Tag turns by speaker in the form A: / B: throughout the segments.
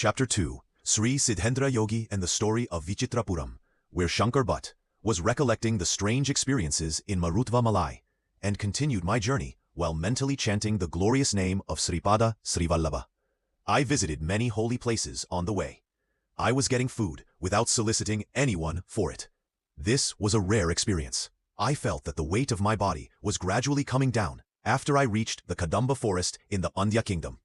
A: Chapter 2, Sri Siddhendra Yogi and the Story of Vichitrapuram, where Shankar Bhatt was recollecting the strange experiences in Marutva Malai, and continued my journey while mentally chanting the glorious name of Sripada Srivallabha. I visited many holy places on the way. I was getting food without soliciting anyone for it. This was a rare experience. I felt that the weight of my body was gradually coming down after I reached the Kadamba forest in the Andhya kingdom.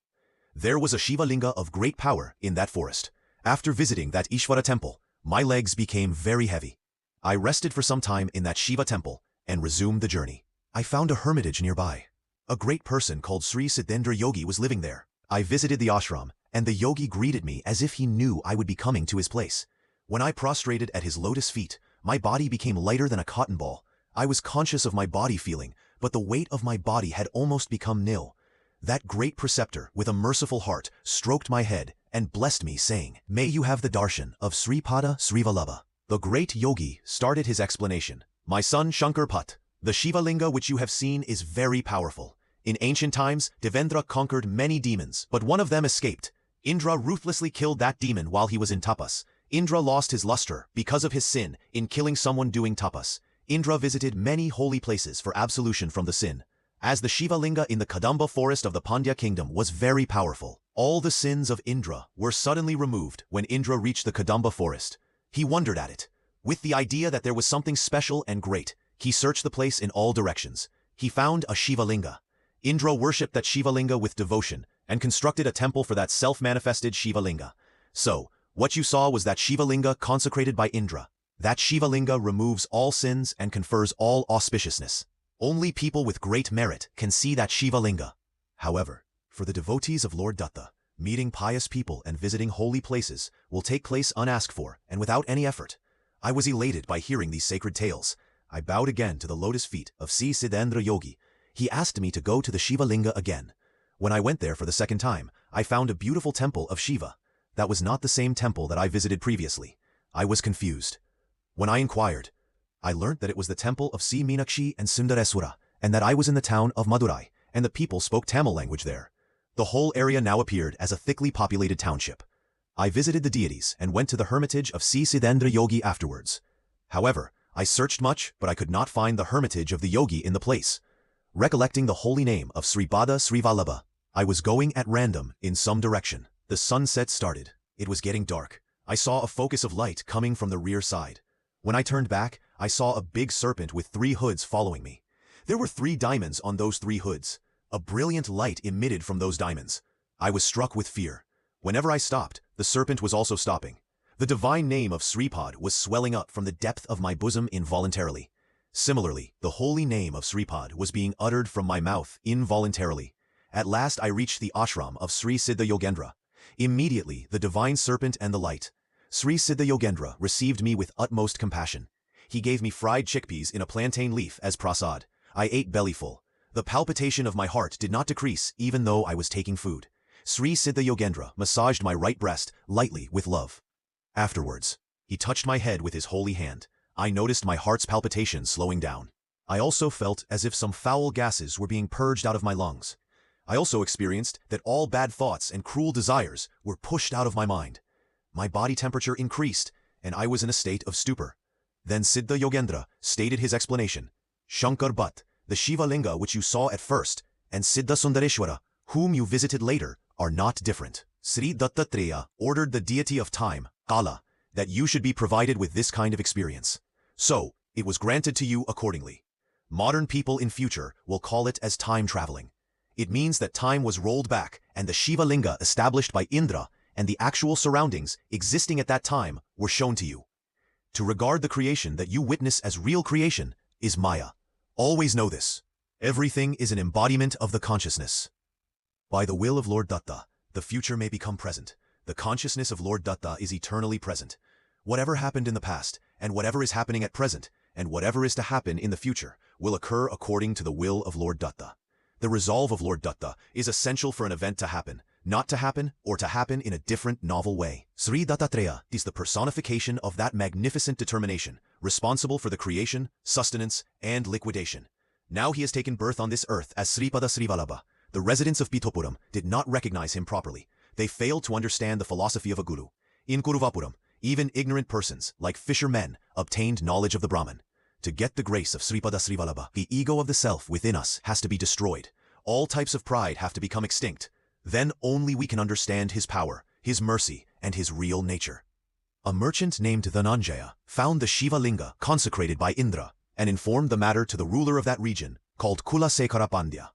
A: There was a Shiva Linga of great power in that forest. After visiting that Ishvara temple, my legs became very heavy. I rested for some time in that Shiva temple and resumed the journey. I found a hermitage nearby. A great person called Sri Siddhendra Yogi was living there. I visited the ashram, and the yogi greeted me as if he knew I would be coming to his place. When I prostrated at his lotus feet, my body became lighter than a cotton ball. I was conscious of my body feeling, but the weight of my body had almost become nil. That great preceptor, with a merciful heart, stroked my head and blessed me, saying, "May you have the darshan of Sripada Srivallabha." The great yogi started his explanation. "My son Shankar Bhatt, the Shiva Linga which you have seen is very powerful. In ancient times, Devendra conquered many demons, but one of them escaped. Indra ruthlessly killed that demon while he was in tapas. Indra lost his luster because of his sin in killing someone doing tapas. Indra visited many holy places for absolution from the sin. As the Shiva Linga in the Kadamba forest of the Pandya kingdom was very powerful, all the sins of Indra were suddenly removed when Indra reached the Kadamba forest. He wondered at it. With the idea that there was something special and great, he searched the place in all directions. He found a Shiva Linga. Indra worshipped that Shiva Linga with devotion and constructed a temple for that self-manifested Shiva Linga. So, what you saw was that Shiva Linga consecrated by Indra. That Shiva Linga removes all sins and confers all auspiciousness. Only people with great merit can see that Shiva Linga. However, for the devotees of Lord Datta, meeting pious people and visiting holy places will take place unasked for and without any effort. I was elated by hearing these sacred tales. I bowed again to the lotus feet of Sri Siddhendra Yogi. He asked me to go to the Shiva Linga again. When I went there for the second time, I found a beautiful temple of Shiva. That was not the same temple that I visited previously. I was confused. When I inquired, I learnt that it was the temple of Sri Meenakshi and Sundareswara, and that I was in the town of Madurai, and the people spoke Tamil language there. The whole area now appeared as a thickly populated township. I visited the deities and went to the hermitage of Sri Siddhendra Yogi afterwards. However, I searched much, but I could not find the hermitage of the yogi in the place. Recollecting the holy name of Sripada Srivallabha, I was going at random in some direction. The sunset started. It was getting dark. I saw a focus of light coming from the rear side. When I turned back, I saw a big serpent with 3 hoods following me. There were 3 diamonds on those 3 hoods. A brilliant light emitted from those diamonds. I was struck with fear. Whenever I stopped, the serpent was also stopping. The divine name of Sripad was swelling up from the depth of my bosom involuntarily. Similarly, the holy name of Sripad was being uttered from my mouth involuntarily. At last I reached the ashram of Sri Siddha Yogendra. Immediately, the divine serpent and the light. Sri Siddha Yogendra received me with utmost compassion. He gave me fried chickpeas in a plantain leaf as prasad. I ate bellyful. The palpitation of my heart did not decrease even though I was taking food. Sri Siddha Yogendra massaged my right breast lightly with love. Afterwards, he touched my head with his holy hand. I noticed my heart's palpitations slowing down. I also felt as if some foul gases were being purged out of my lungs. I also experienced that all bad thoughts and cruel desires were pushed out of my mind. My body temperature increased, and I was in a state of stupor. Then Siddha Yogendra stated his explanation. Shankar Bhatt, the Shiva Linga which you saw at first, and Siddha Sundareshwara, whom you visited later, are not different. Sri Dattatreya ordered the deity of time, Kala, that you should be provided with this kind of experience. So, it was granted to you accordingly. Modern people in future will call it as time traveling. It means that time was rolled back and the Shiva Linga established by Indra and the actual surroundings existing at that time were shown to you. To regard the creation that you witness as real creation is Maya. Always know this. Everything is an embodiment of the consciousness. By the will of Lord Datta, the future may become present. The consciousness of Lord Datta is eternally present. Whatever happened in the past, and whatever is happening at present, and whatever is to happen in the future, will occur according to the will of Lord Datta. The resolve of Lord Datta is essential for an event to happen, not to happen, or to happen in a different novel way. Sri Dattatreya is the personification of that magnificent determination, responsible for the creation, sustenance, and liquidation. Now he has taken birth on this earth as Sripada Srivallabha. The residents of Vichitrapuram did not recognize him properly. They failed to understand the philosophy of a guru. In Kuruvapuram, even ignorant persons, like fishermen, obtained knowledge of the Brahman. To get the grace of Sripada Srivalabha, the ego of the self within us has to be destroyed. All types of pride have to become extinct. Then only we can understand his power, his mercy, and his real nature. A merchant named Dhananjaya found the Shiva Linga consecrated by Indra and informed the matter to the ruler of that region, called Kulasekara Pandya.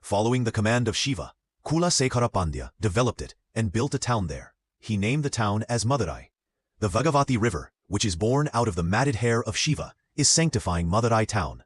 A: Following the command of Shiva, Kulasekara Pandya developed it and built a town there. He named the town as Madurai. The Bhagavati river, which is born out of the matted hair of Shiva, is sanctifying Madurai town.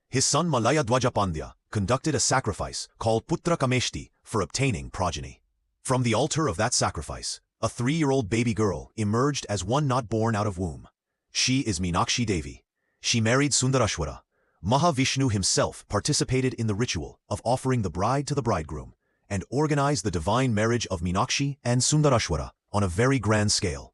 A: His son Malaya Dwaja Pandya conducted a sacrifice called Putra Kameshti for obtaining progeny. From the altar of that sacrifice, a 3-year-old baby girl emerged as one not born out of womb. She is Meenakshi Devi. She married Sundarashwara. Mahavishnu himself participated in the ritual of offering the bride to the bridegroom and organized the divine marriage of Meenakshi and Sundarashwara on a very grand scale.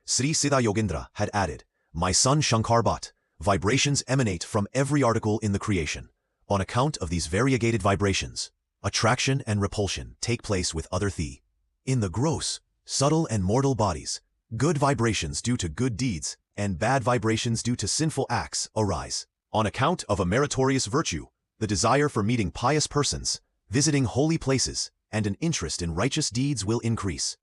A: Sri Siddha Yogendra had added, "My son Shankar Bhatt, vibrations emanate from every article in the creation. On account of these variegated vibrations, attraction and repulsion take place with other thee. In the gross, subtle and mortal bodies, good vibrations due to good deeds and bad vibrations due to sinful acts arise. On account of a meritorious virtue, the desire for meeting pious persons, visiting holy places, and an interest in righteous deeds will increase.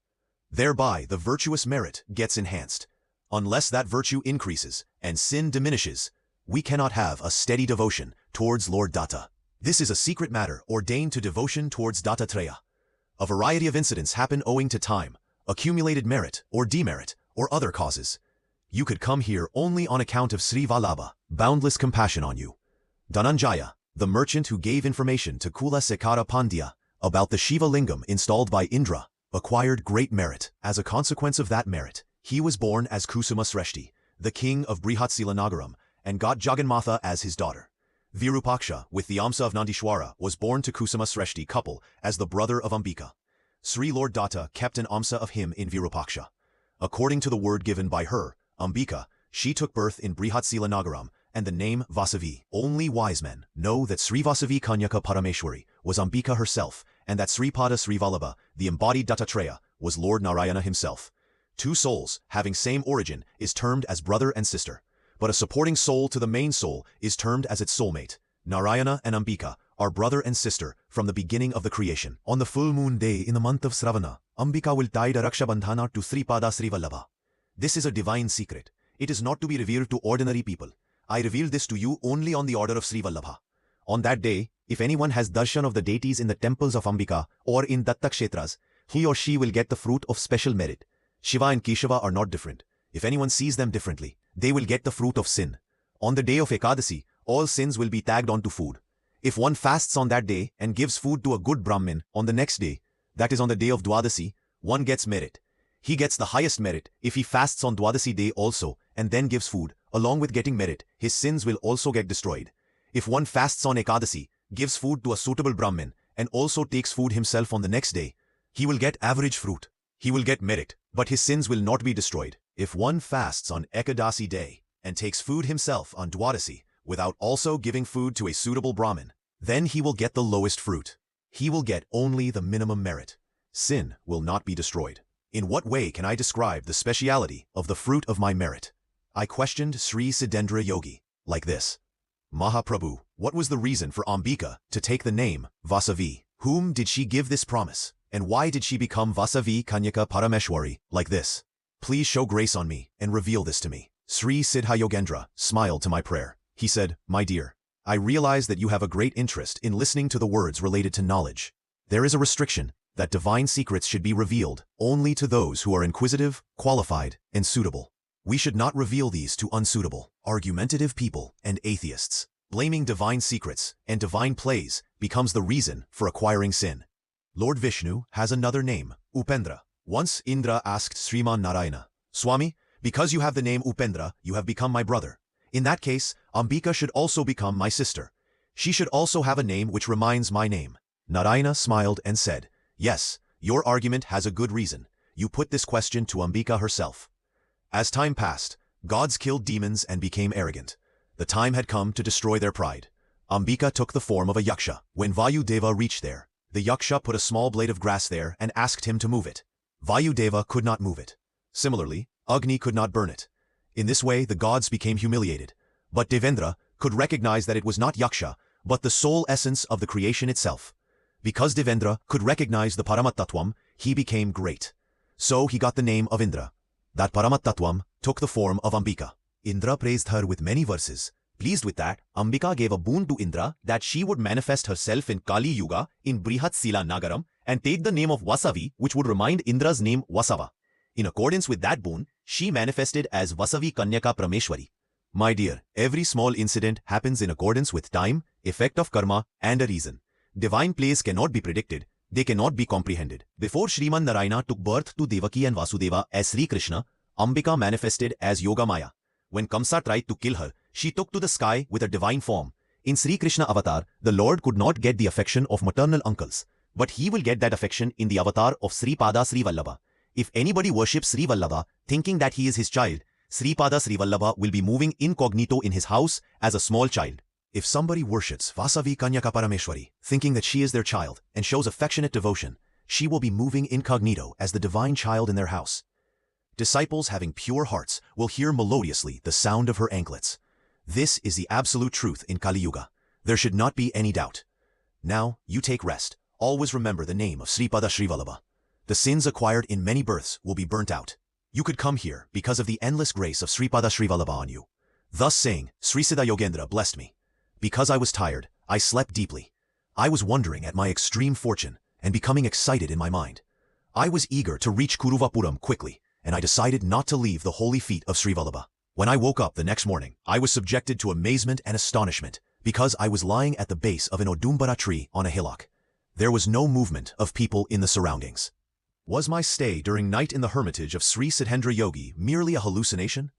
A: Thereby the virtuous merit gets enhanced. Unless that virtue increases and sin diminishes, we cannot have a steady devotion towards Lord Datta. This is a secret matter ordained to devotion towards dattatreya. A variety of incidents happen owing to time, accumulated merit or demerit, or other causes. You could come here only on account of Sri Vallabha, boundless compassion on you." Dhananjaya, the merchant who gave information to Kulasekara Pandya about the Shiva Lingam installed by Indra, acquired great merit. As a consequence of that merit, he was born as Kusuma Sreshti, the king of Brihatsila Nagaram, and got Jaganmatha as his daughter. Virupaksha, with the Amsa of Nandishwara, was born to Kusuma Sreshti couple as the brother of Ambika. Sri Lord Datta kept an Amsa of him in Virupaksha. According to the word given by her, Ambika, she took birth in Brihatsila Nagaram and the name Vasavi. Only wise men know that Sri Vasavi Kanyaka Parameshwari was Ambika herself and that Sripada Srivalabha, the embodied Dattatreya, was Lord Narayana himself. Two souls, having same origin, is termed as brother and sister. But a supporting soul to the main soul is termed as its soulmate. Narayana and Ambika are brother and sister from the beginning of the creation. On the full moon day in the month of Sravana, Ambika will tie the Rakshabandhana to Sripada Srivalabha. This is a divine secret. It is not to be revealed to ordinary people. I reveal this to you only on the order of Srivalabha. On that day, if anyone has darshan of the deities in the temples of Ambika or in Dattakshetras, he or she will get the fruit of special merit. Shiva and Keshava are not different. If anyone sees them differently, they will get the fruit of sin. On the day of Ekadasi, all sins will be tagged onto food. If one fasts on that day and gives food to a good Brahmin on the next day, that is on the day of Dwadasi, one gets merit. He gets the highest merit if he fasts on Dwadasi day also and then gives food. Along with getting merit, his sins will also get destroyed. If one fasts on Ekadasi, gives food to a suitable Brahmin, and also takes food himself on the next day, he will get average fruit. He will get merit, but his sins will not be destroyed. If one fasts on Ekadasi day and takes food himself on Dwadasi without also giving food to a suitable Brahmin, then he will get the lowest fruit. He will get only the minimum merit. Sin will not be destroyed. In what way can I describe the speciality of the fruit of my merit? I questioned Sri Siddhendra Yogi like this. Mahaprabhu, what was the reason for Ambika to take the name Vasavi? Whom did she give this promise? And why did she become Vasavi Kanyaka Parameshwari like this? Please show grace on me and reveal this to me. Sri Siddha Yogendra smiled to my prayer. He said, "My dear, I realize that you have a great interest in listening to the words related to knowledge. There is a restriction that divine secrets should be revealed only to those who are inquisitive, qualified, and suitable. We should not reveal these to unsuitable, argumentative people and atheists. Blaming divine secrets and divine plays becomes the reason for acquiring sin." Lord Vishnu has another name, Upendra. Once Indra asked Sriman Narayana, "Swami, because you have the name Upendra, you have become my brother. In that case, Ambika should also become my sister. She should also have a name which reminds my name." Narayana smiled and said, "Yes, your argument has a good reason. You put this question to Ambika herself." As time passed, gods killed demons and became arrogant. The time had come to destroy their pride. Ambika took the form of a yaksha. When Vayudeva reached there, The Yaksha put a small blade of grass there and asked him to move it. Vayudeva could not move it. Similarly, Agni could not burn it. In this way the gods became humiliated. But Devendra could recognize that it was not Yaksha, but the sole essence of the creation itself. Because Devendra could recognize the Paramattattvam, he became great. So he got the name of Indra. That Paramattattvam took the form of Ambika. Indra praised her with many verses. Pleased with that, Ambika gave a boon to Indra that she would manifest herself in Kali Yuga in Brihatsila Nagaram and take the name of Vasavi, which would remind Indra's name Vasava. In accordance with that boon, she manifested as Vasavi Kanyaka Prameshwari. My dear, every small incident happens in accordance with time, effect of karma, and a reason. Divine plays cannot be predicted, they cannot be comprehended. Before Shriman Narayana took birth to Devaki and Vasudeva as Sri Krishna, Ambika manifested as Yogamaya. When Kamsa tried to kill her, she took to the sky with her divine form. In Sri Krishna avatar, the Lord could not get the affection of maternal uncles, but he will get that affection in the avatar of Sripada Sri Vallabha. If anybody worships Sri Vallabha, thinking that he is his child, Sripada Sri Vallabha will be moving incognito in his house as a small child. If somebody worships Vasavi Kanyaka Parameshwari, thinking that she is their child, and shows affectionate devotion, she will be moving incognito as the divine child in their house. Disciples having pure hearts will hear melodiously the sound of her anklets. This is the absolute truth in Kali Yuga. There should not be any doubt. Now, you take rest. Always remember the name of Sripada Sri Vallabha. The sins acquired in many births will be burnt out. You could come here because of the endless grace of Sripada Sri Vallabha on you. Thus saying, Sri Siddha Yogendra blessed me. Because I was tired, I slept deeply. I was wondering at my extreme fortune and becoming excited in my mind. I was eager to reach Kuruvapuram quickly, and I decided not to leave the holy feet of Sri Vallabha. When I woke up the next morning, I was subjected to amazement and astonishment because I was lying at the base of an Odumbara tree on a hillock. There was no movement of people in the surroundings. Was my stay during night in the hermitage of Sri Siddhendra Yogi merely a hallucination?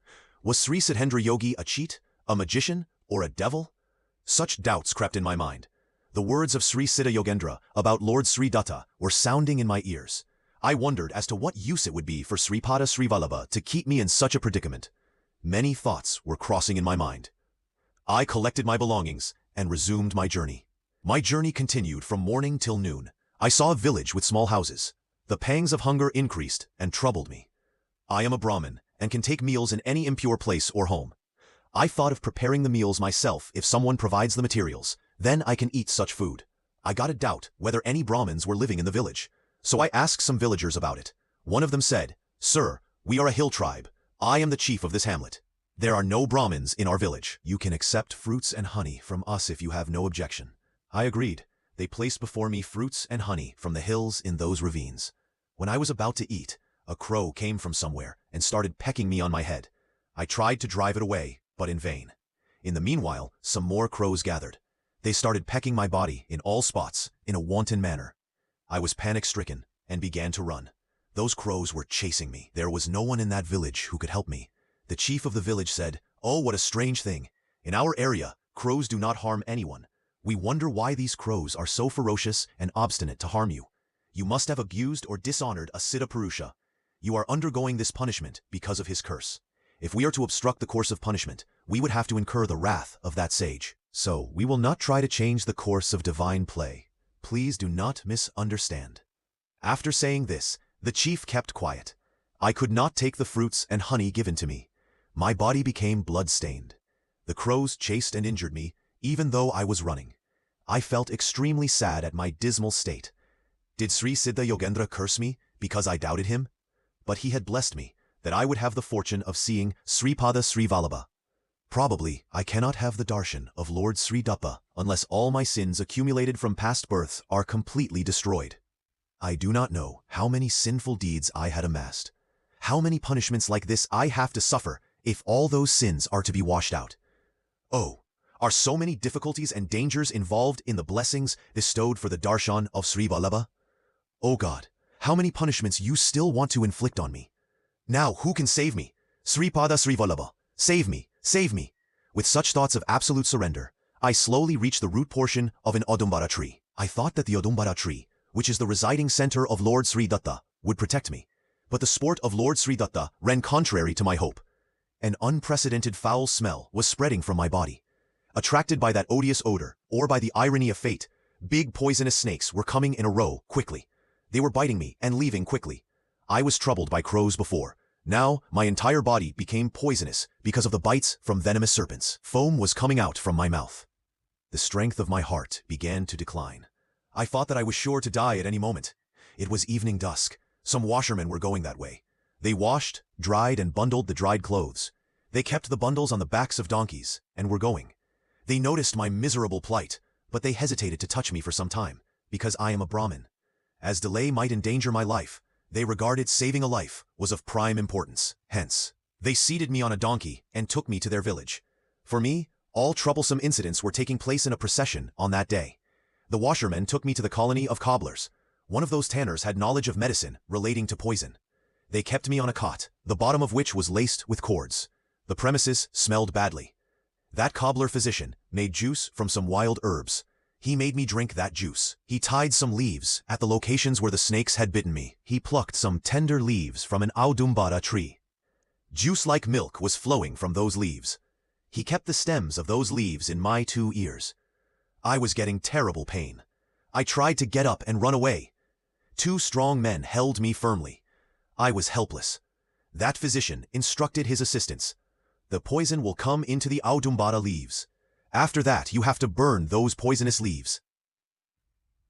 A: Was Sri Siddhendra Yogi a cheat, a magician, or a devil? Such doubts crept in my mind. The words of Sri Siddha Yogendra about Lord Sri Datta were sounding in my ears. I wondered as to what use it would be for Sripada Sri Vallabha to keep me in such a predicament. Many thoughts were crossing in my mind. I collected my belongings and resumed my journey. My journey continued from morning till noon. I saw a village with small houses. The pangs of hunger increased and troubled me. I am a Brahmin and can take meals in any impure place or home. I thought of preparing the meals myself if someone provides the materials. Then I can eat such food. I got a doubt whether any Brahmins were living in the village. So I asked some villagers about it. One of them said, "Sir, we are a hill tribe. I am the chief of this hamlet. There are no Brahmins in our village. You can accept fruits and honey from us if you have no objection." I agreed. They placed before me fruits and honey from the hills in those ravines. When I was about to eat, a crow came from somewhere and started pecking me on my head. I tried to drive it away, but in vain. In the meanwhile, some more crows gathered. They started pecking my body in all spots in a wanton manner. I was panic-stricken and began to run. Those crows were chasing me. There was no one in that village who could help me. The chief of the village said, "Oh, what a strange thing. In our area, crows do not harm anyone. We wonder why these crows are so ferocious and obstinate to harm you. You must have abused or dishonored a Siddha Purusha. You are undergoing this punishment because of his curse. If we are to obstruct the course of punishment, we would have to incur the wrath of that sage. So we will not try to change the course of divine play. Please do not misunderstand." After saying this, the chief kept quiet. I could not take the fruits and honey given to me. My body became blood-stained. The crows chased and injured me, even though I was running. I felt extremely sad at my dismal state. Did Sri Siddha Yogendra curse me because I doubted him? But he had blessed me, that I would have the fortune of seeing Sripada Sri Vallabha. Probably I cannot have the darshan of Lord Sri Datta unless all my sins accumulated from past births are completely destroyed. I do not know how many sinful deeds I had amassed. How many punishments like this I have to suffer if all those sins are to be washed out. Oh, are so many difficulties and dangers involved in the blessings bestowed for the darshan of Sri Vallabha? Oh God, how many punishments you still want to inflict on me. Now who can save me? Sripada Sri Vallabha, save me, save me. With such thoughts of absolute surrender, I slowly reached the root portion of an Odumbara tree. I thought that the Odumbara tree, which is the residing center of Lord Sri Datta, would protect me. But the sport of Lord Sri Datta ran contrary to my hope. An unprecedented foul smell was spreading from my body. Attracted by that odious odor, or by the irony of fate, Big poisonous snakes were coming in a row, quickly. They were biting me and leaving quickly. I was troubled by crows before. Now, my entire body became poisonous because of the bites from venomous serpents. Foam was coming out from my mouth. The strength of my heart began to decline. I thought that I was sure to die at any moment. It was evening dusk. Some washermen were going that way. They washed, dried, and bundled the dried clothes. They kept the bundles on the backs of donkeys, and were going. They noticed my miserable plight, but they hesitated to touch me for some time, because I am a Brahmin. As delay might endanger my life, they regarded saving a life was of prime importance. Hence, they seated me on a donkey and took me to their village. For me, all troublesome incidents were taking place in a procession on that day. The washermen took me to the colony of cobblers. One of those tanners had knowledge of medicine relating to poison. They kept me on a cot, the bottom of which was laced with cords. The premises smelled badly. That cobbler physician made juice from some wild herbs. He made me drink that juice. He tied some leaves at the locations where the snakes had bitten me. He plucked some tender leaves from an audumbara tree. Juice like milk was flowing from those leaves. He kept the stems of those leaves in my 2 ears. I was getting terrible pain. I tried to get up and run away. 2 strong men held me firmly. I was helpless. That physician instructed his assistants. The poison will come into the audumbara leaves. After that, you have to burn those poisonous leaves.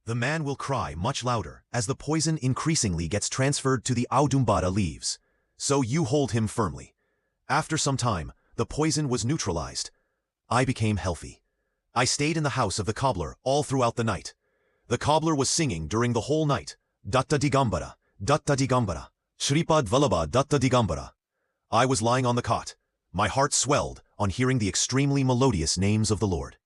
A: The man will cry much louder as the poison increasingly gets transferred to the audumbara leaves. So you hold him firmly. After some time, the poison was neutralized. I became healthy. I stayed in the house of the cobbler all throughout the night. The cobbler was singing during the whole night, Datta Digambara, Shripad Vallabha Datta Digambara. I was lying on the cot. My heart swelled on hearing the extremely melodious names of the Lord.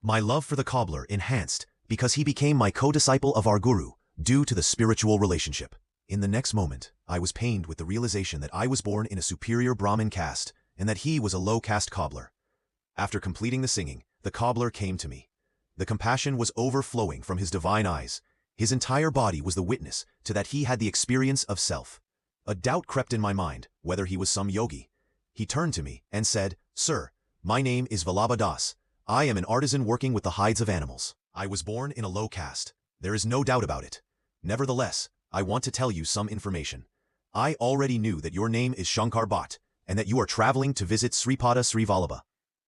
A: My love for the cobbler enhanced because he became my co-disciple of our guru, due to the spiritual relationship. In the next moment, I was pained with the realization that I was born in a superior Brahmin caste and that he was a low-caste cobbler. After completing the singing, the cobbler came to me. The compassion was overflowing from his divine eyes. His entire body was the witness to that he had the experience of self. A doubt crept in my mind whether he was some yogi. He turned to me and said, "Sir, my name is Vallabha Das. I am an artisan working with the hides of animals. I was born in a low caste. There is no doubt about it. Nevertheless, I want to tell you some information. I already knew that your name is Shankar Bhatt and that you are traveling to visit Sripada Sri Vallabha.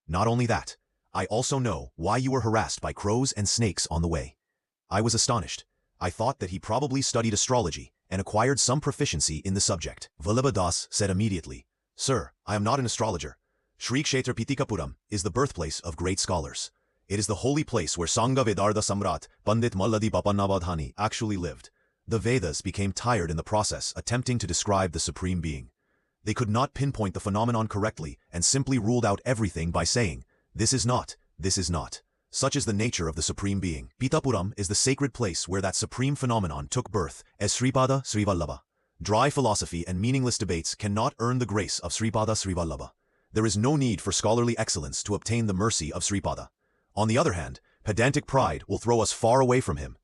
A: Not only that, I also know why you were harassed by crows and snakes on the way." I was astonished. I thought that he probably studied astrology and acquired some proficiency in the subject. Vallabha Das said immediately, "Sir, I am not an astrologer. Shri Kshetra Vichitrapuram is the birthplace of great scholars. It is the holy place where Sangha Vedartha Samrat Pandit Malladi Papanavadhani actually lived. The Vedas became tired in the process attempting to describe the Supreme Being. They could not pinpoint the phenomenon correctly and simply ruled out everything by saying, 'This is not, this is not.' Such is the nature of the Supreme Being. Vichitrapuram is the sacred place where that supreme phenomenon took birth as Sripada Sri Vallabha. Dry philosophy and meaningless debates cannot earn the grace of Sripada Sri Vallabha. There is no need for scholarly excellence to obtain the mercy of Sripada. On the other hand, pedantic pride will throw us far away from him.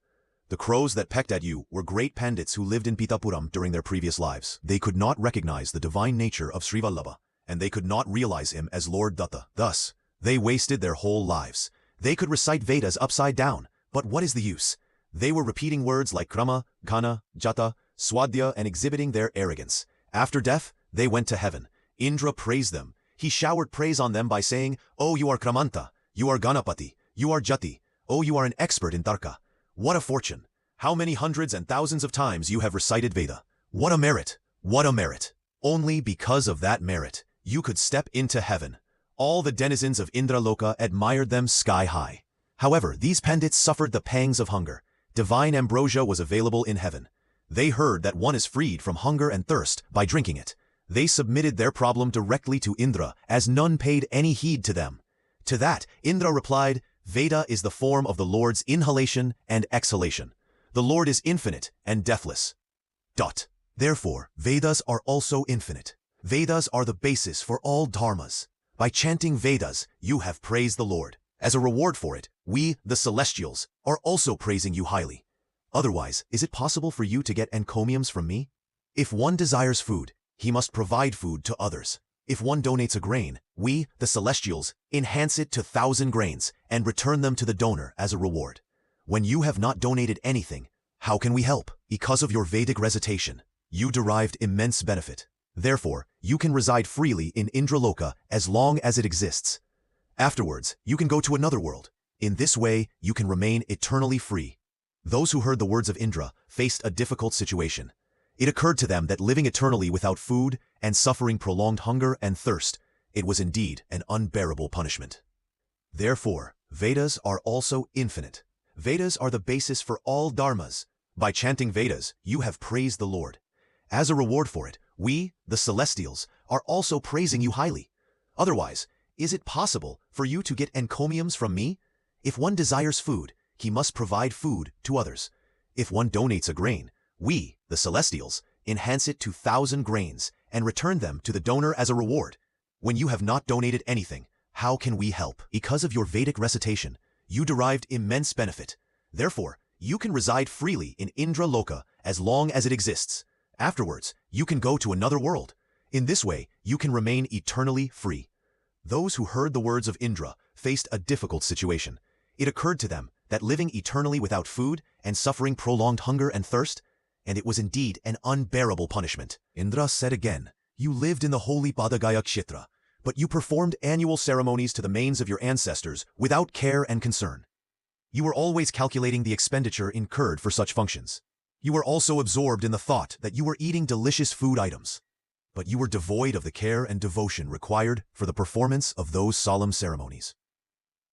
A: The crows that pecked at you were great pandits who lived in Vichitrapuram during their previous lives. They could not recognize the divine nature of Sri Vallabha, and they could not realize him as Lord Datta. Thus, they wasted their whole lives. They could recite Vedas upside down, but what is the use? They were repeating words like Krama, Kana, Jata, Swadhya and exhibiting their arrogance. After death, they went to heaven. Indra praised them. He showered praise on them by saying, "Oh, you are Kramanta, you are Ganapati, you are Jati, oh, you are an expert in Tarka. What a fortune! How many hundreds and thousands of times you have recited Veda. What a merit! What a merit! Only because of that merit, you could step into heaven." All the denizens of Indra Loka admired them sky high. However, these pandits suffered the pangs of hunger. Divine ambrosia was available in heaven. They heard that one is freed from hunger and thirst by drinking it. They submitted their problem directly to Indra, as none paid any heed to them. To that, Indra replied, "Veda is the form of the Lord's inhalation and exhalation. The Lord is infinite and deathless. Therefore, Vedas are also infinite. Vedas are the basis for all dharmas. By chanting Vedas, you have praised the Lord. As a reward for it, we, the celestials, are also praising you highly. Otherwise, is it possible for you to get encomiums from me? If one desires food, he must provide food to others. If one donates a grain, we, the celestials, enhance it to 1,000 grains and return them to the donor as a reward. when you have not donated anything, how can we help? Because of your Vedic recitation, you derived immense benefit. Therefore, you can reside freely in Indraloka as long as it exists. Afterwards, you can go to another world. In this way, you can remain eternally free. Those who heard the words of Indra faced a difficult situation. It occurred to them that living eternally without food and suffering prolonged hunger and thirst, it was indeed an unbearable punishment. Therefore, Vedas are also infinite. Vedas are the basis for all dharmas. By chanting Vedas, you have praised the Lord. As a reward for it, we, the celestials, are also praising you highly. Otherwise, is it possible for you to get encomiums from me? If one desires food, he must provide food to others. If one donates a grain, we, the celestials, enhance it to 1,000 grains and return them to the donor as a reward. When you have not donated anything, how can we help? Because of your Vedic recitation, you derived immense benefit. Therefore, you can reside freely in Indra Loka as long as it exists. Afterwards, you can go to another world. In this way, you can remain eternally free. Those who heard the words of Indra faced a difficult situation. It occurred to them that living eternally without food and suffering prolonged hunger and thirst, and it was indeed an unbearable punishment. Indra said again, you lived in the holy Padagaya Kshetra, but you performed annual ceremonies to the manes of your ancestors without care and concern. You were always calculating the expenditure incurred for such functions. You were also absorbed in the thought that you were eating delicious food items. But you were devoid of the care and devotion required for the performance of those solemn ceremonies.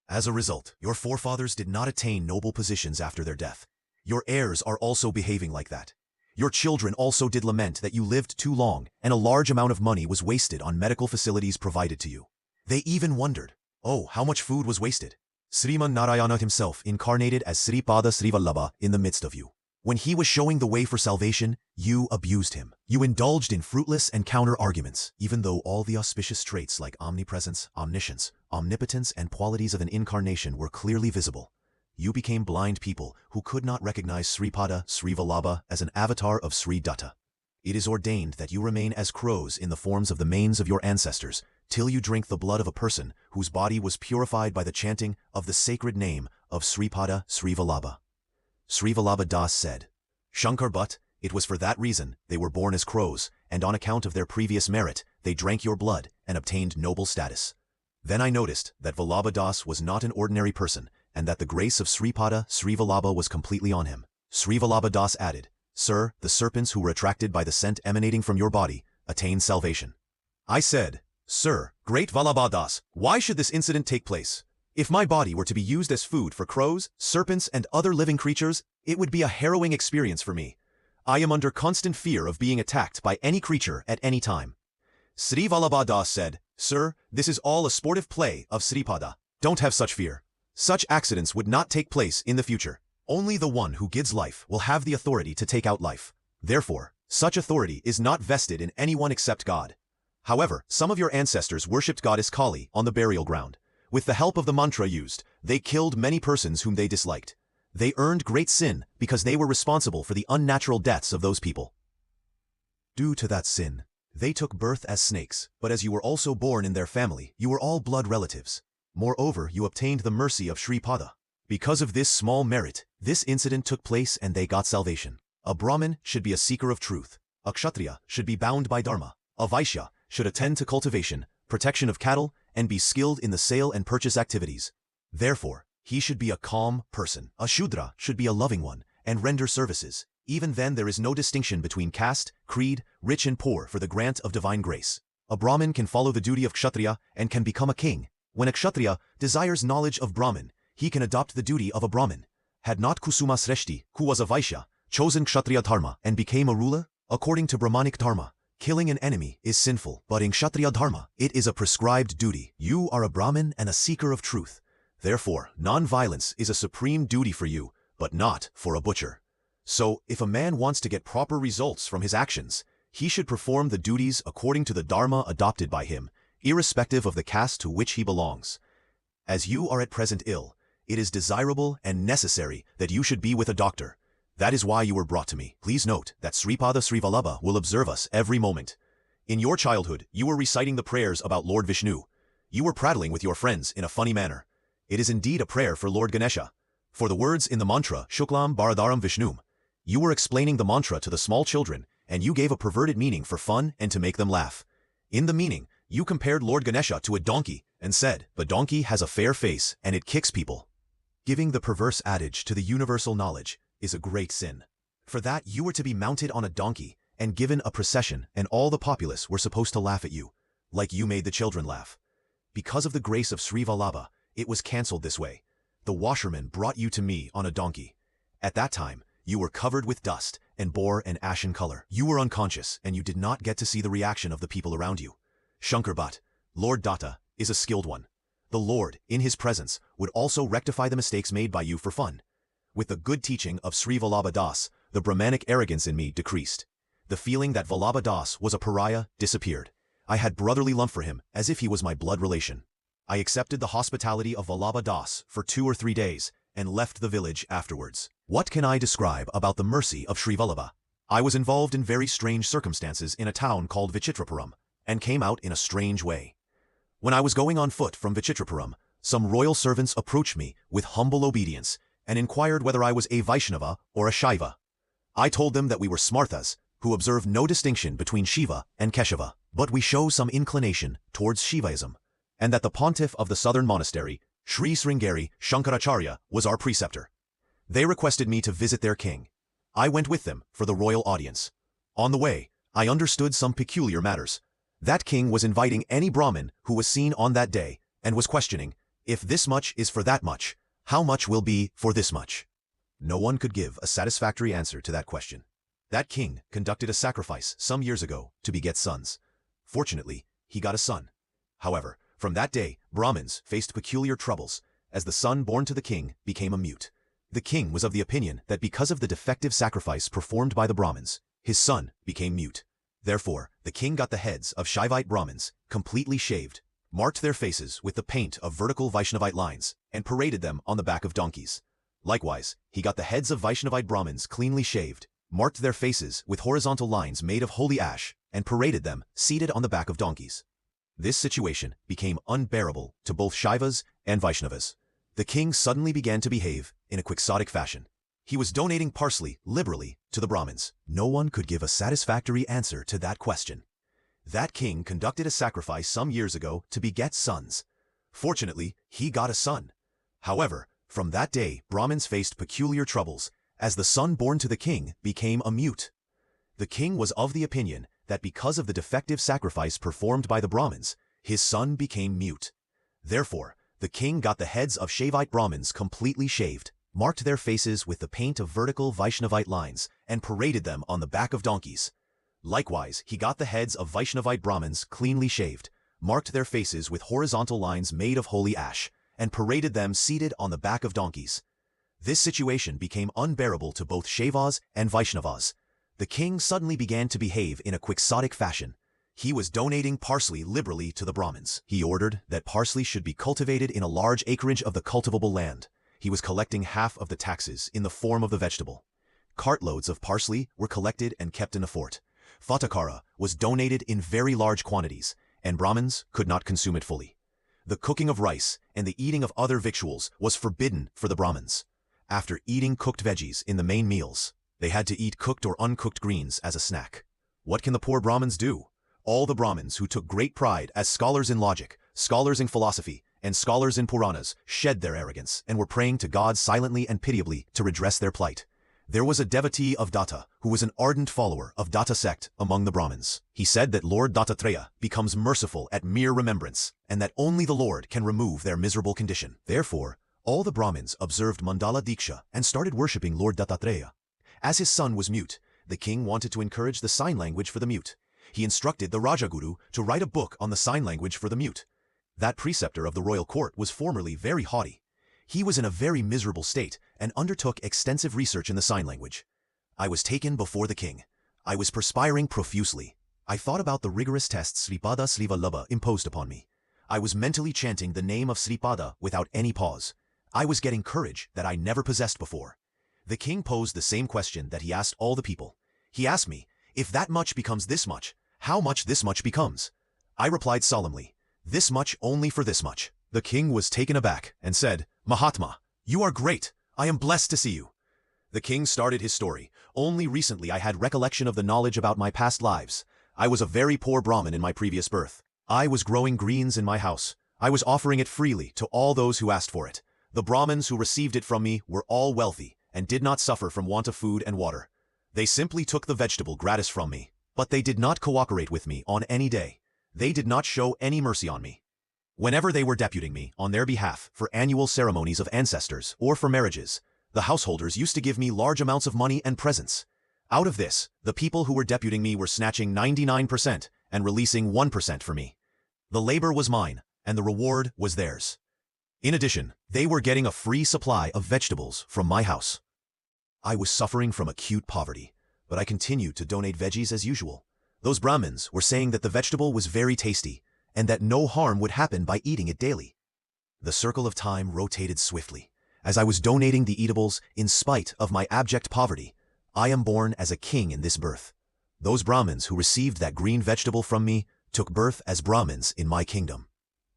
A: As a result, your forefathers did not attain noble positions after their death. Your heirs are also behaving like that. Your children also did lament that you lived too long and a large amount of money was wasted on medical facilities provided to you. They even wondered, oh, how much food was wasted. Sriman Narayana himself incarnated as Sripada Srivallabha in the midst of you. When he was showing the way for salvation, you abused him. You indulged in fruitless and counter-arguments, even though all the auspicious traits like omnipresence, omniscience, omnipotence, and qualities of an incarnation were clearly visible. You became blind people who could not recognize Sripada Srivallabha as an avatar of Sri Datta. It is ordained that you remain as crows in the forms of the manes of your ancestors, till you drink the blood of a person whose body was purified by the chanting of the sacred name of Sripada Srivallabha. Srivallabha Das said, Shankar, but it was for that reason they were born as crows, and on account of their previous merit, they drank your blood and obtained noble status. Then I noticed that Vallabha Das was not an ordinary person, and that the grace of Sripada Srivallabha was completely on him. Srivallabha Das added, Sir, the serpents who were attracted by the scent emanating from your body attained salvation. I said, Sir, great Vallabha Das, why should this incident take place? If my body were to be used as food for crows, serpents, and other living creatures, it would be a harrowing experience for me. I am under constant fear of being attacked by any creature at any time. Sri Vallabha Das said, Sir, this is all a sportive play of Sripada. Don't have such fear. Such accidents would not take place in the future. Only the one who gives life will have the authority to take out life. Therefore, such authority is not vested in anyone except God. However, some of your ancestors worshipped goddess Kali on the burial ground. With the help of the mantra used, they killed many persons whom they disliked. They earned great sin because they were responsible for the unnatural deaths of those people. Due to that sin, they took birth as snakes, but as you were also born in their family, you were all blood relatives. Moreover, you obtained the mercy of Sripada. Because of this small merit, this incident took place and they got salvation. A Brahmin should be a seeker of truth. A Kshatriya should be bound by dharma. A Vaishya should attend to cultivation, protection of cattle, and be skilled in the sale and purchase activities. Therefore, he should be a calm person. A Shudra should be a loving one, and render services. Even then there is no distinction between caste, creed, rich and poor for the grant of divine grace. A Brahmin can follow the duty of Kshatriya and can become a king. When a Kshatriya desires knowledge of Brahmin, he can adopt the duty of a Brahmin. Had not Kusuma Sreshti, who was a Vaishya, chosen Kshatriya dharma and became a ruler? According to Brahmanic dharma, killing an enemy is sinful, but in Kshatriya dharma, it is a prescribed duty. You are a Brahmin and a seeker of truth. Therefore, non-violence is a supreme duty for you, but not for a butcher. So, if a man wants to get proper results from his actions, he should perform the duties according to the dharma adopted by him, irrespective of the caste to which he belongs. As you are at present ill, it is desirable and necessary that you should be with a doctor. That is why you were brought to me. Please note that Sripada Srivallabha will observe us every moment. In your childhood, you were reciting the prayers about Lord Vishnu. You were prattling with your friends in a funny manner. It is indeed a prayer for Lord Ganesha. For the words in the mantra, Shuklam Bharadaram Vishnum, you were explaining the mantra to the small children, and you gave a perverted meaning for fun and to make them laugh. In the meaning, you compared Lord Ganesha to a donkey and said, the donkey has a fair face and it kicks people. Giving the perverse adage to the universal knowledge is a great sin. For that you were to be mounted on a donkey and given a procession, and all the populace were supposed to laugh at you, like you made the children laugh. Because of the grace of Sri Vallabha, it was cancelled this way. The washerman brought you to me on a donkey. At that time, you were covered with dust and bore an ashen color. You were unconscious and you did not get to see the reaction of the people around you. Shankar Bhatt, Lord Datta, is a skilled one. The Lord, in his presence, would also rectify the mistakes made by you for fun. With the good teaching of Sri Vallabha Das, the Brahmanic arrogance in me decreased. The feeling that Vallabha Das was a pariah disappeared. I had brotherly love for him, as if he was my blood relation. I accepted the hospitality of Vallabha Das for 2 or 3 days, and left the village afterwards. What can I describe about the mercy of Sri Vallabha? I was involved in very strange circumstances in a town called Vichitrapuram, and came out in a strange way. When I was going on foot from Vichitrapuram, some royal servants approached me with humble obedience, and inquired whether I was a Vaishnava or a Shaiva. I told them that we were Smarthas, who observe no distinction between Shiva and Keshava, but we show some inclination towards Shivaism, and that the pontiff of the southern monastery, Sri Sringeri Shankaracharya, was our preceptor. They requested me to visit their king. I went with them for the royal audience. On the way, I understood some peculiar matters. That king was inviting any Brahmin who was seen on that day, and was questioning, if this much is for that much, how much will be for this much? No one could give a satisfactory answer to that question. That king conducted a sacrifice some years ago to beget sons. Fortunately, he got a son. However, from that day, Brahmins faced peculiar troubles, as the son born to the king became a mute. The king was of the opinion that because of the defective sacrifice performed by the Brahmins, his son became mute. Therefore, the king got the heads of Shaivite Brahmins completely shaved, marked their faces with the paint of vertical Vaishnavite lines, and paraded them on the back of donkeys. Likewise, he got the heads of Vaishnavite Brahmins cleanly shaved, marked their faces with horizontal lines made of holy ash, and paraded them seated on the back of donkeys. This situation became unbearable to both Shaivas and Vaishnavas. The king suddenly began to behave in a quixotic fashion. He was donating parsley liberally to the Brahmins. No one could give a satisfactory answer to that question. That king conducted a sacrifice some years ago to beget sons. Fortunately, he got a son. However, from that day, Brahmins faced peculiar troubles, as the son born to the king became a mute. The king was of the opinion that because of the defective sacrifice performed by the Brahmins, his son became mute. Therefore, the king got the heads of Shaivite Brahmins completely shaved, marked their faces with the paint of vertical Vaishnavite lines, and paraded them on the back of donkeys. Likewise, he got the heads of Vaishnavite Brahmins cleanly shaved, marked their faces with horizontal lines made of holy ash, and paraded them seated on the back of donkeys. This situation became unbearable to both Shaivas and Vaishnavas. The king suddenly began to behave in a quixotic fashion. He was donating parsley liberally to the Brahmins. He ordered that parsley should be cultivated in a large acreage of the cultivable land. He was collecting half of the taxes in the form of the vegetable. Cartloads of parsley were collected and kept in a fort. Fatakara was donated in very large quantities, and Brahmins could not consume it fully. The cooking of rice and the eating of other victuals was forbidden for the Brahmins. After eating cooked veggies in the main meals, they had to eat cooked or uncooked greens as a snack. What can the poor Brahmins do? All the Brahmins who took great pride as scholars in logic, scholars in philosophy, and scholars in Puranas shed their arrogance and were praying to God silently and pitiably to redress their plight. There was a devotee of Datta who was an ardent follower of Datta sect among the Brahmins. He said that Lord Dattatreya becomes merciful at mere remembrance, and that only the Lord can remove their miserable condition. Therefore, all the Brahmins observed Mandala Diksha and started worshipping Lord Dattatreya. As his son was mute, the king wanted to encourage the sign language for the mute. He instructed the Rajaguru to write a book on the sign language for the mute. That preceptor of the royal court was formerly very haughty. He was in a very miserable state and undertook extensive research in the sign language. I was taken before the king. I was perspiring profusely. I thought about the rigorous tests Sripada Srivalabha imposed upon me. I was mentally chanting the name of Sripada without any pause. I was getting courage that I never possessed before. The king posed the same question that he asked all the people. He asked me, if that much becomes this much, how much this much becomes? I replied solemnly, this much only for this much. The king was taken aback and said, Mahatma, you are great. I am blessed to see you. The king started his story. Only recently I had recollection of the knowledge about my past lives. I was a very poor Brahmin in my previous birth. I was growing greens in my house. I was offering it freely to all those who asked for it. The Brahmins who received it from me were all wealthy and did not suffer from want of food and water. They simply took the vegetable gratis from me, but they did not cooperate with me on any day. They did not show any mercy on me. Whenever they were deputing me on their behalf for annual ceremonies of ancestors or for marriages, the householders used to give me large amounts of money and presents. Out of this, the people who were deputing me were snatching 99% and releasing 1% for me. The labor was mine, and the reward was theirs. In addition, they were getting a free supply of vegetables from my house. I was suffering from acute poverty, but I continued to donate veggies as usual. Those Brahmins were saying that the vegetable was very tasty, and that no harm would happen by eating it daily. The circle of time rotated swiftly. As I was donating the eatables in spite of my abject poverty, I am born as a king in this birth. Those Brahmins who received that green vegetable from me took birth as Brahmins in my kingdom.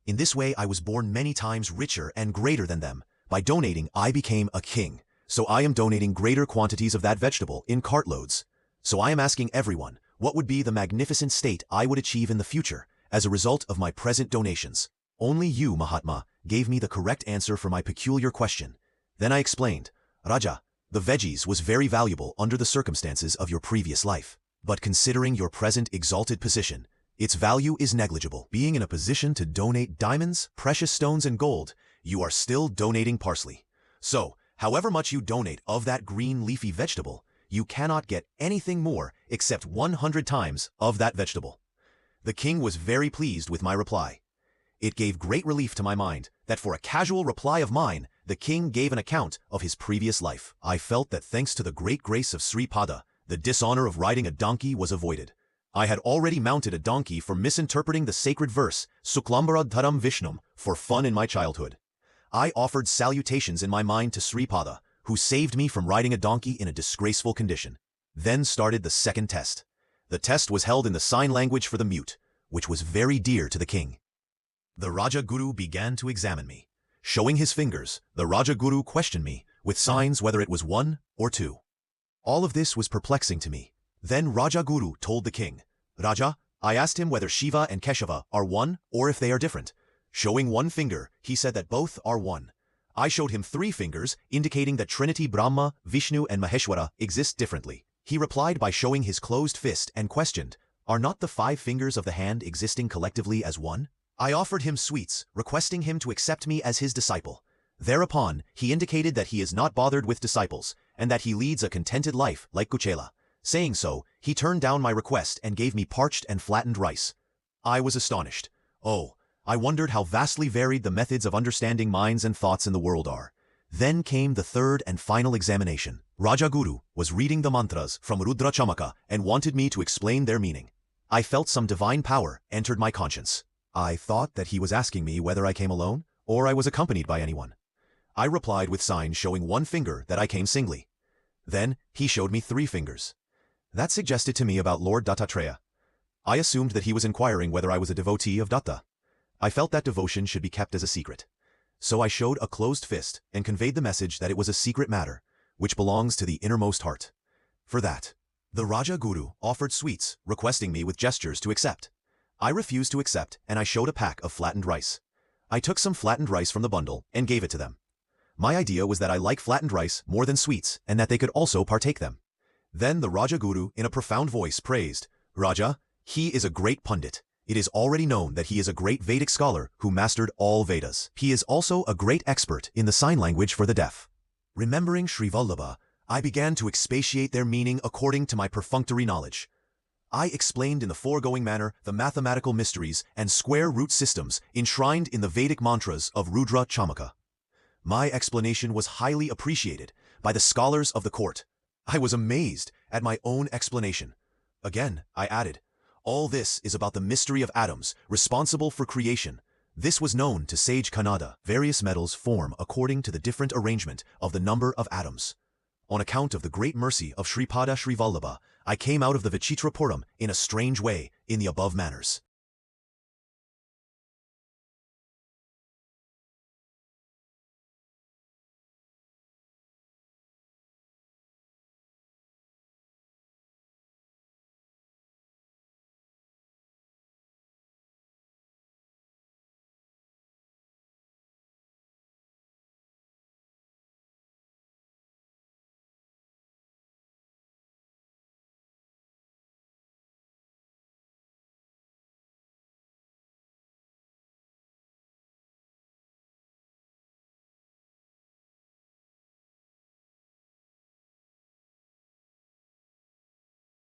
A: In this way I was born many times richer and greater than them. By donating I became a king, so I am donating greater quantities of that vegetable in cartloads. So I am asking everyone, what would be the magnificent state I would achieve in the future as a result of my present donations? Only you, Mahatma, gave me the correct answer for my peculiar question. Then I explained, Raja, the veggies was very valuable under the circumstances of your previous life. But considering your present exalted position, its value is negligible. Being in a position to donate diamonds, precious stones, and gold, you are still donating parsley. So, however much you donate of that green leafy vegetable, you cannot get anything more except 100 times of that vegetable. The king was very pleased with my reply. It gave great relief to my mind that for a casual reply of mine, the king gave an account of his previous life. I felt that thanks to the great grace of Sri Pada, the dishonor of riding a donkey was avoided. I had already mounted a donkey for misinterpreting the sacred verse, Suklambara Dharam Vishnum, for fun in my childhood. I offered salutations in my mind to Sri Pada, who saved me from riding a donkey in a disgraceful condition. Then started the second test. The test was held in the sign language for the mute, which was very dear to the king. The Raja Guru began to examine me. Showing his fingers, the Raja Guru questioned me, with signs whether it was 1 or 2. All of this was perplexing to me. Then Raja Guru told the king, Raja, I asked him whether Shiva and Keshava are one or if they are different. Showing one finger, he said that both are one. I showed him 3 fingers, indicating that Trinity Brahma, Vishnu and Maheshwara exist differently. He replied by showing his closed fist and questioned, are not the 5 fingers of the hand existing collectively as one? I offered him sweets, requesting him to accept me as his disciple. Thereupon, he indicated that he is not bothered with disciples, and that he leads a contented life like Kuchela. Saying so, he turned down my request and gave me parched and flattened rice. I was astonished. Oh, I wondered how vastly varied the methods of understanding minds and thoughts in the world are. Then came the third and final examination. Raja Guru was reading the mantras from Rudra Chamaka and wanted me to explain their meaning. I felt some divine power entered my conscience. I thought that he was asking me whether I came alone, or I was accompanied by anyone. I replied with signs showing 1 finger that I came singly. Then, he showed me 3 fingers. That suggested to me about Lord Dattatreya. I assumed that he was inquiring whether I was a devotee of Datta. I felt that devotion should be kept as a secret. So I showed a closed fist and conveyed the message that it was a secret matter, which belongs to the innermost heart. For that, the Raja Guru offered sweets, requesting me with gestures to accept. I refused to accept, and I showed a pack of flattened rice. I took some flattened rice from the bundle and gave it to them. My idea was that I like flattened rice more than sweets and that they could also partake them. Then the Raja Guru in a profound voice praised, Raja, he is a great Pundit. It is already known that he is a great Vedic scholar who mastered all Vedas. He is also a great expert in the sign language for the deaf. Remembering Sri Vallabha, I began to expatiate their meaning according to my perfunctory knowledge. I explained in the foregoing manner the mathematical mysteries and square root systems enshrined in the Vedic mantras of Rudra Chamaka. My explanation was highly appreciated by the scholars of the court. I was amazed at my own explanation. Again, I added, all this is about the mystery of atoms, responsible for creation. This was known to sage Kannada. Various metals form according to the different arrangement of the number of atoms. On account of the great mercy of Sripada Sri Vallabha, I came out of the Vichitrapuram in a strange way, in the above manners.